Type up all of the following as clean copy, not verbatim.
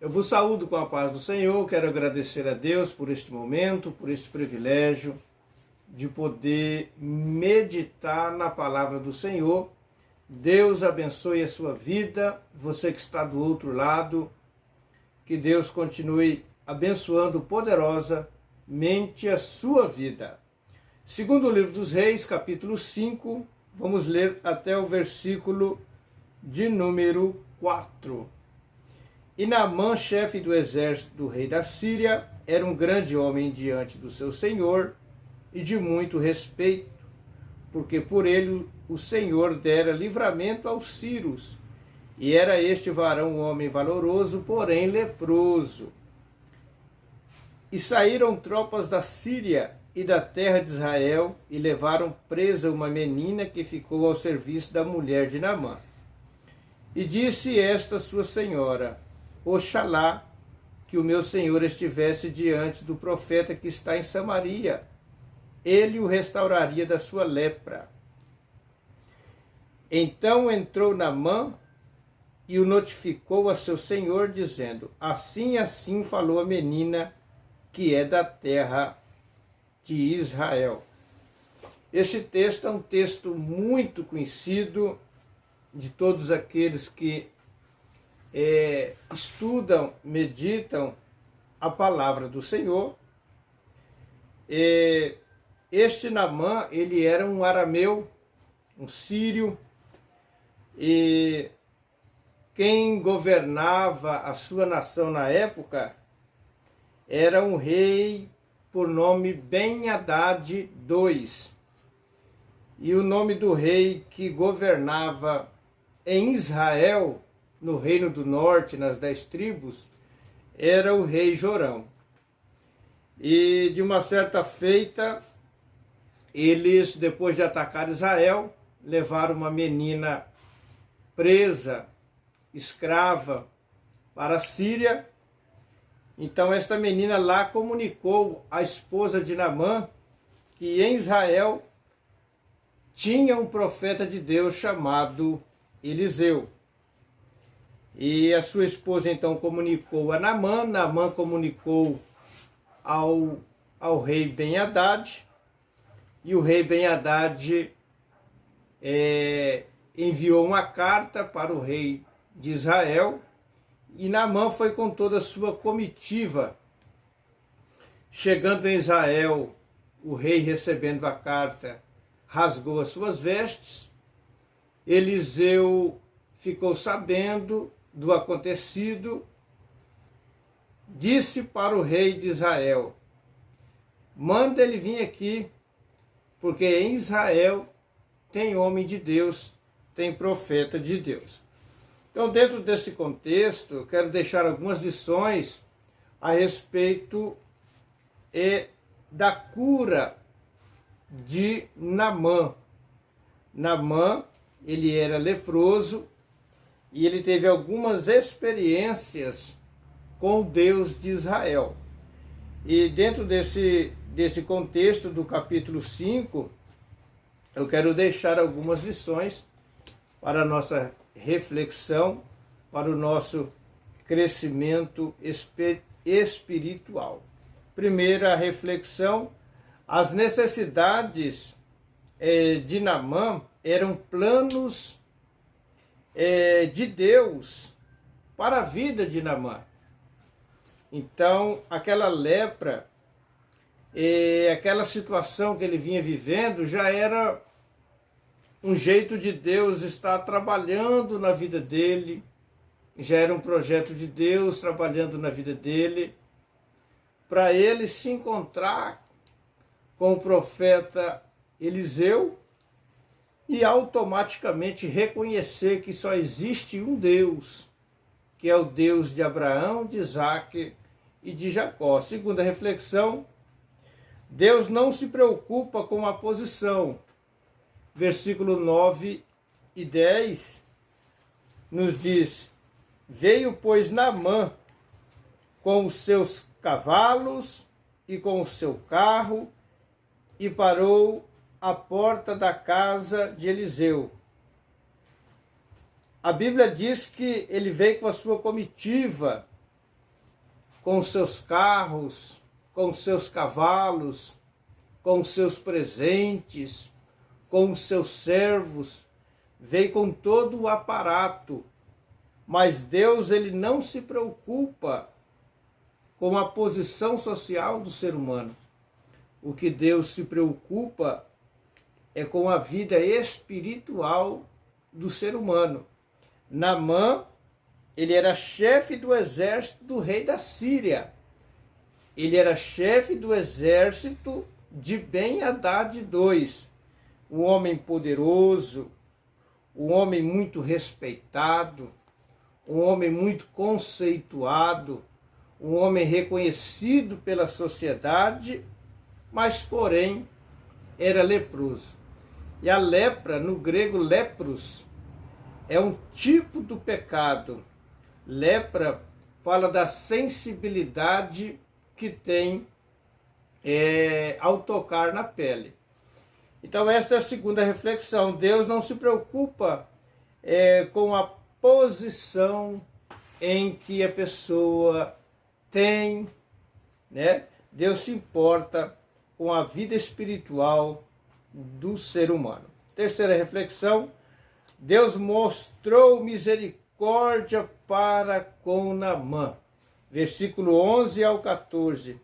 Eu vos saúdo com a paz do Senhor, quero agradecer a Deus por este momento, por este privilégio de poder meditar na palavra do Senhor. Deus abençoe a sua vida, você que está do outro lado, que Deus continue abençoando poderosamente a sua vida. Segundo o livro dos Reis, capítulo 5, vamos ler até o versículo de número 4. E Naamã, chefe do exército do rei da Síria, era um grande homem diante do seu senhor e de muito respeito, porque por ele o Senhor dera livramento aos sírios. E era este varão um homem valoroso, porém leproso. E saíram tropas da Síria e da terra de Israel e levaram presa uma menina que ficou ao serviço da mulher de Naamã. E disse esta sua senhora: Oxalá que o meu senhor estivesse diante do profeta que está em Samaria, ele o restauraria da sua lepra. Então entrou Naamã e o notificou a seu senhor, dizendo: Assim falou a menina que é da terra de Israel. Este texto é um texto muito conhecido de todos aqueles que estudam, meditam a palavra do Senhor. Este Naamã, ele era um arameu, um sírio, e quem governava a sua nação na época era um rei por nome Ben-Hadad II. E o nome do rei que governava em Israel, no Reino do Norte, nas 10 tribos, era o rei Jorão. E de uma certa feita, eles, depois de atacar Israel, levaram uma menina presa, escrava, para a Síria. Então esta menina lá comunicou à esposa de Naamã que em Israel tinha um profeta de Deus chamado Eliseu. E a sua esposa então comunicou a Naamã, Naamã comunicou ao rei Ben-Hadad, e o rei Ben-Hadad enviou uma carta para o rei de Israel, e Naamã foi com toda a sua comitiva. Chegando em Israel, o rei, recebendo a carta, rasgou as suas vestes. Eliseu ficou sabendo do acontecido, disse para o rei de Israel: manda ele vir aqui, porque em Israel tem homem de Deus, tem profeta de Deus. Então, dentro desse contexto, eu quero deixar algumas lições a respeito da cura de Naamã. Naamã, ele era leproso e ele teve algumas experiências com o Deus de Israel. E dentro desse contexto do capítulo 5, eu quero deixar algumas lições para a nossa reflexão, para o nosso crescimento espiritual. Primeira reflexão: as necessidades de Naamã eram planos de Deus para a vida de Naamã. Então, aquela lepra, aquela situação que ele vinha vivendo, já era um jeito de Deus estar trabalhando na vida dele, já era um projeto de Deus trabalhando na vida dele, para ele se encontrar com o profeta Eliseu e automaticamente reconhecer que só existe um Deus, que é o Deus de Abraão, de Isaque e de Jacó. Segunda reflexão: Deus não se preocupa com a posição. Versículo 9 e 10 nos diz: veio, pois, Naamã com os seus cavalos e com o seu carro e parou à porta da casa de Eliseu. A Bíblia diz que ele veio com a sua comitiva com os seus carros, com os seus cavalos, com os seus presentes, com os seus servos, veio com todo o aparato. Mas Deus, ele não se preocupa com a posição social do ser humano. O que Deus se preocupa é com a vida espiritual do ser humano. Naamã, ele era chefe do exército do rei da Síria. Ele era chefe do exército de Ben-Hadad II, um homem poderoso, um homem muito respeitado, um homem muito conceituado, um homem reconhecido pela sociedade, mas porém era leproso. E a lepra, no grego lepros, é um tipo do pecado. Lepra fala da sensibilidade que tem ao tocar na pele. Então esta é a segunda reflexão. Deus não se preocupa com a posição em que a pessoa tem, né? Deus se importa com a vida espiritual do ser humano. Terceira reflexão, Deus mostrou misericórdia para com Naamã. Versículo 11 ao 14.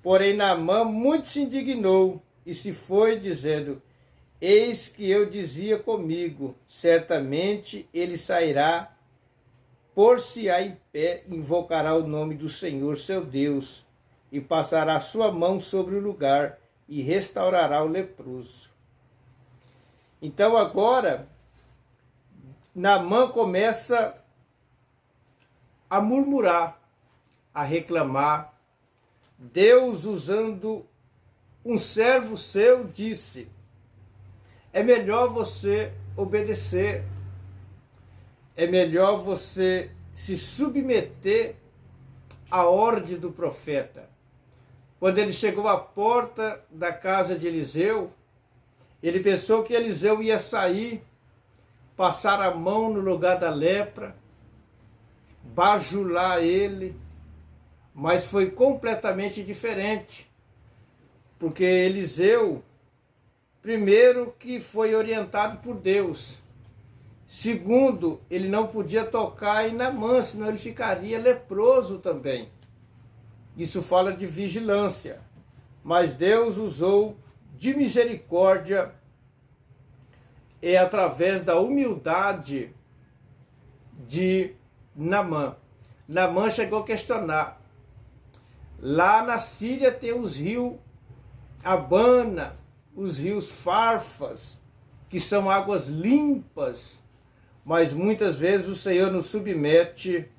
Porém Naamã muito se indignou e se foi dizendo, eis que eu dizia comigo, certamente ele sairá, por-se-á em pé, invocará o nome do Senhor seu Deus, e passará sua mão sobre o lugar, e restaurará o leproso. Então agora, Naamã começa a murmurar, a reclamar. Deus, usando um servo seu, disse, é melhor você obedecer, é melhor você se submeter à ordem do profeta. Quando ele chegou à porta da casa de Eliseu, ele pensou que Eliseu ia sair, passar a mão no lugar da lepra, bajular ele, mas foi completamente diferente, porque Eliseu, primeiro, que foi orientado por Deus, segundo, ele não podia tocar em Naamã, senão ele ficaria leproso também. Isso fala de vigilância, mas Deus usou de misericórdia através da humildade de Naamã. Naamã chegou a questionar. Lá na Síria tem os rios Abana, os rios Farfas, que são águas limpas, mas muitas vezes o Senhor nos submete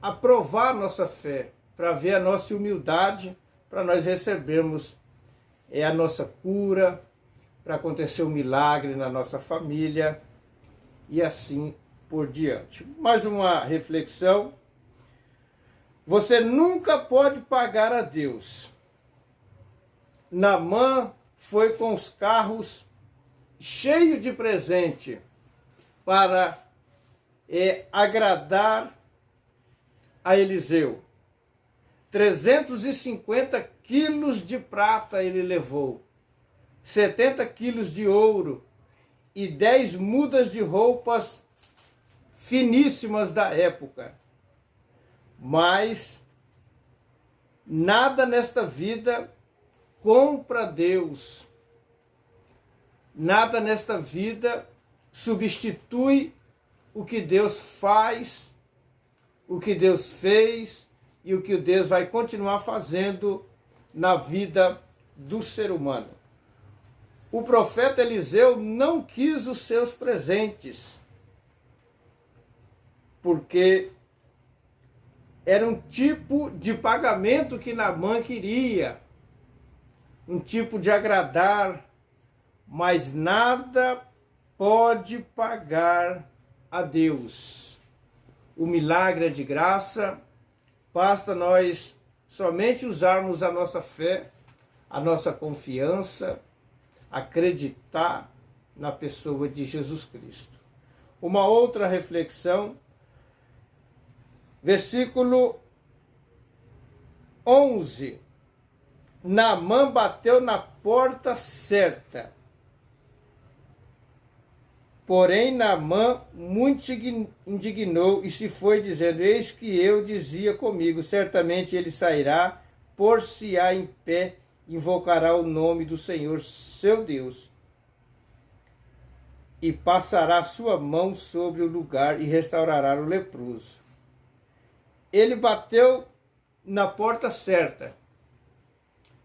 a provar a nossa fé, para ver a nossa humildade, para nós recebermos a nossa cura, para acontecer um milagre na nossa família e assim por diante. Mais uma reflexão. Você nunca pode pagar a Deus. Naamã foi com os carros cheios de presente para agradar a Eliseu. 350 quilos de prata ele levou, 70 quilos de ouro e 10 mudas de roupas finíssimas da época. Mas nada nesta vida compra Deus. Nada nesta vida substitui o que Deus faz, o que Deus fez e o que Deus vai continuar fazendo na vida do ser humano. O profeta Eliseu não quis os seus presentes, porque era um tipo de pagamento que Naamã queria, um tipo de agradar, mas nada pode pagar a Deus. O milagre é de graça, basta nós somente usarmos a nossa fé, a nossa confiança, acreditar na pessoa de Jesus Cristo. Uma outra reflexão, Versículo 11. Naamã bateu na porta certa. Porém, Naamã muito se indignou e se foi, dizendo: eis que eu dizia comigo, certamente ele sairá, por-se-á em pé, invocará o nome do Senhor, seu Deus, e passará sua mão sobre o lugar e restaurará o leproso. Ele bateu na porta certa.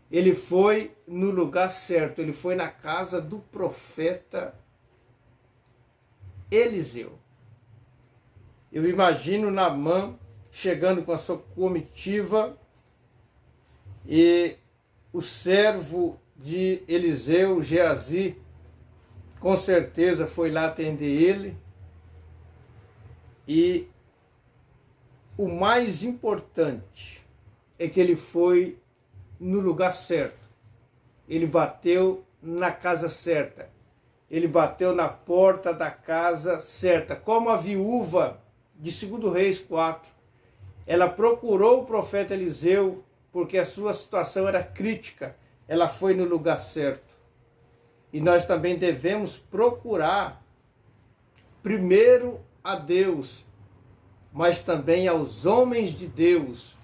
Ele foi no lugar certo, ele foi na casa do profeta Eliseu. Eu imagino Naamã chegando com a sua comitiva e o servo de Eliseu, Geazi, com certeza foi lá atender ele. E o mais importante é que ele foi no lugar certo. Ele bateu na casa certa. Ele bateu na porta da casa certa. Como a viúva de 2 Reis 4. Ela procurou o profeta Eliseu porque a sua situação era crítica. Ela foi no lugar certo. E nós também devemos procurar primeiro a Deus, mas também aos homens de Deus,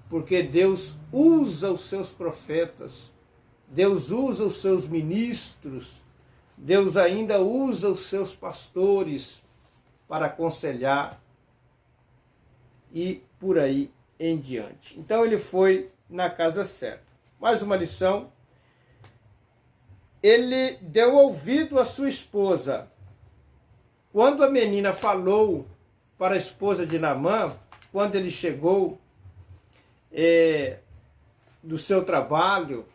porque Deus usa os seus profetas, Deus usa os seus ministros, Deus ainda usa os seus pastores para aconselhar e por aí em diante. Então ele foi na casa certa. Mais uma lição. Ele deu ouvido à sua esposa. Quando a menina falou para a esposa de Naamã, quando ele chegou do seu trabalho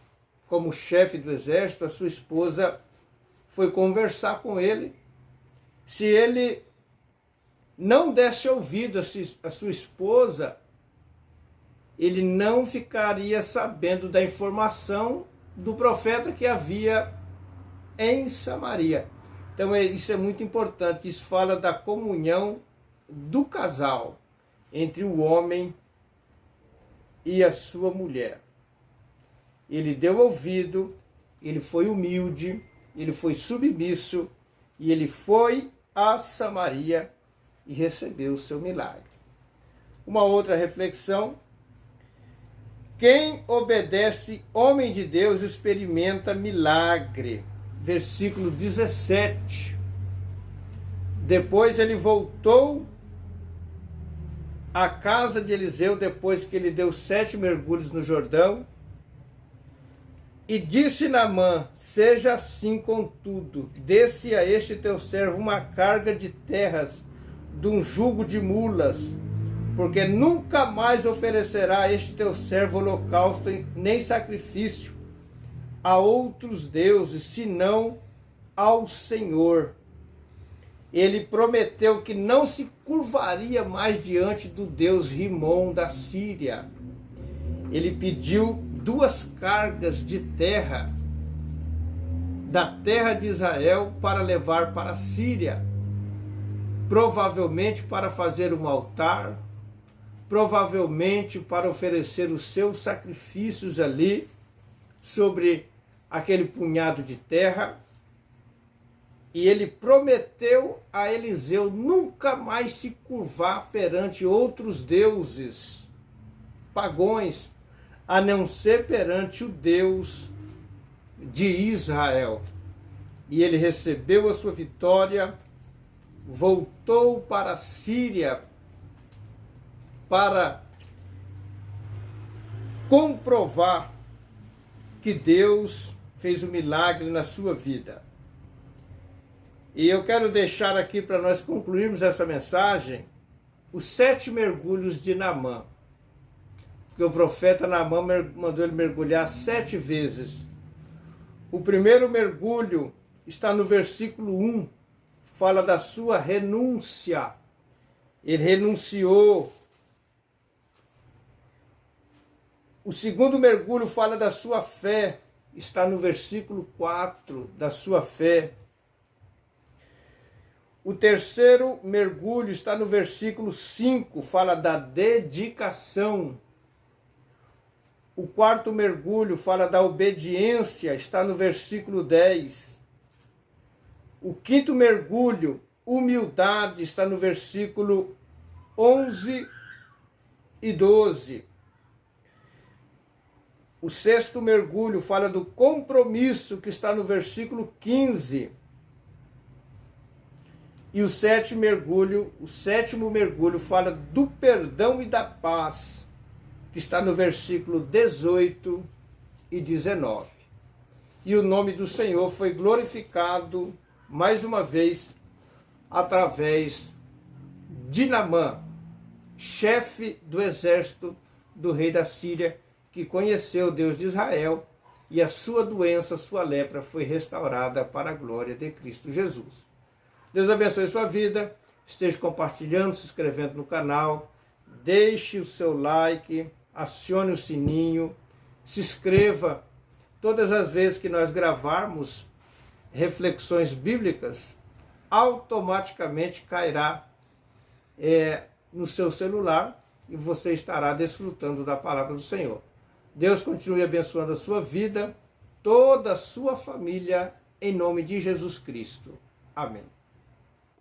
como chefe do exército, a sua esposa foi conversar com ele. Se ele não desse ouvido à sua esposa, ele não ficaria sabendo da informação do profeta que havia em Samaria. Então isso é muito importante. Isso fala da comunhão do casal entre o homem e a sua mulher. Ele deu ouvido, ele foi humilde, ele foi submisso e ele foi a Samaria e recebeu o seu milagre. Uma outra reflexão. Quem obedece, homem de Deus, experimenta milagre. Versículo 17. Depois ele voltou à casa de Eliseu, depois que ele deu 7 mergulhos no Jordão, e disse Naamã: seja assim contudo, dê-se a este teu servo uma carga de terras, de um jugo de mulas, porque nunca mais oferecerá a este teu servo holocausto nem sacrifício a outros deuses, senão ao Senhor. Ele prometeu que não se curvaria mais diante do deus Rimon da Síria. Ele pediu 2 cargas de terra da terra de Israel para levar para a Síria, provavelmente para fazer um altar, provavelmente para oferecer os seus sacrifícios ali sobre aquele punhado de terra. E ele prometeu a Eliseu nunca mais se curvar perante outros deuses pagões, a não ser perante o Deus de Israel. E ele recebeu a sua vitória, voltou para a Síria para comprovar que Deus fez um milagre na sua vida. E eu quero deixar aqui para nós concluirmos essa mensagem os 7 mergulhos de Naamã. Porque o profeta Naamã mandou ele mergulhar 7 vezes. O primeiro mergulho está no versículo 1, fala da sua renúncia. Ele renunciou. O segundo mergulho fala da sua fé, está no versículo 4, da sua fé. O terceiro mergulho está no versículo 5, fala da dedicação. O quarto mergulho fala da obediência, está no versículo 10. O quinto mergulho, humildade, está no versículo 11 e 12. O sexto mergulho fala do compromisso, que está no versículo 15. E o sétimo mergulho fala do perdão e da paz, que está no versículo 18 e 19. E o nome do Senhor foi glorificado mais uma vez através de Naamã, chefe do exército do rei da Síria, que conheceu o Deus de Israel, e a sua doença, sua lepra, foi restaurada para a glória de Cristo Jesus. Deus abençoe sua vida, esteja compartilhando, se inscrevendo no canal, deixe o seu like, acione o sininho, se inscreva. Todas as vezes que nós gravarmos reflexões bíblicas, automaticamente cairá no seu celular e você estará desfrutando da palavra do Senhor. Deus continue abençoando a sua vida, toda a sua família, em nome de Jesus Cristo. Amém.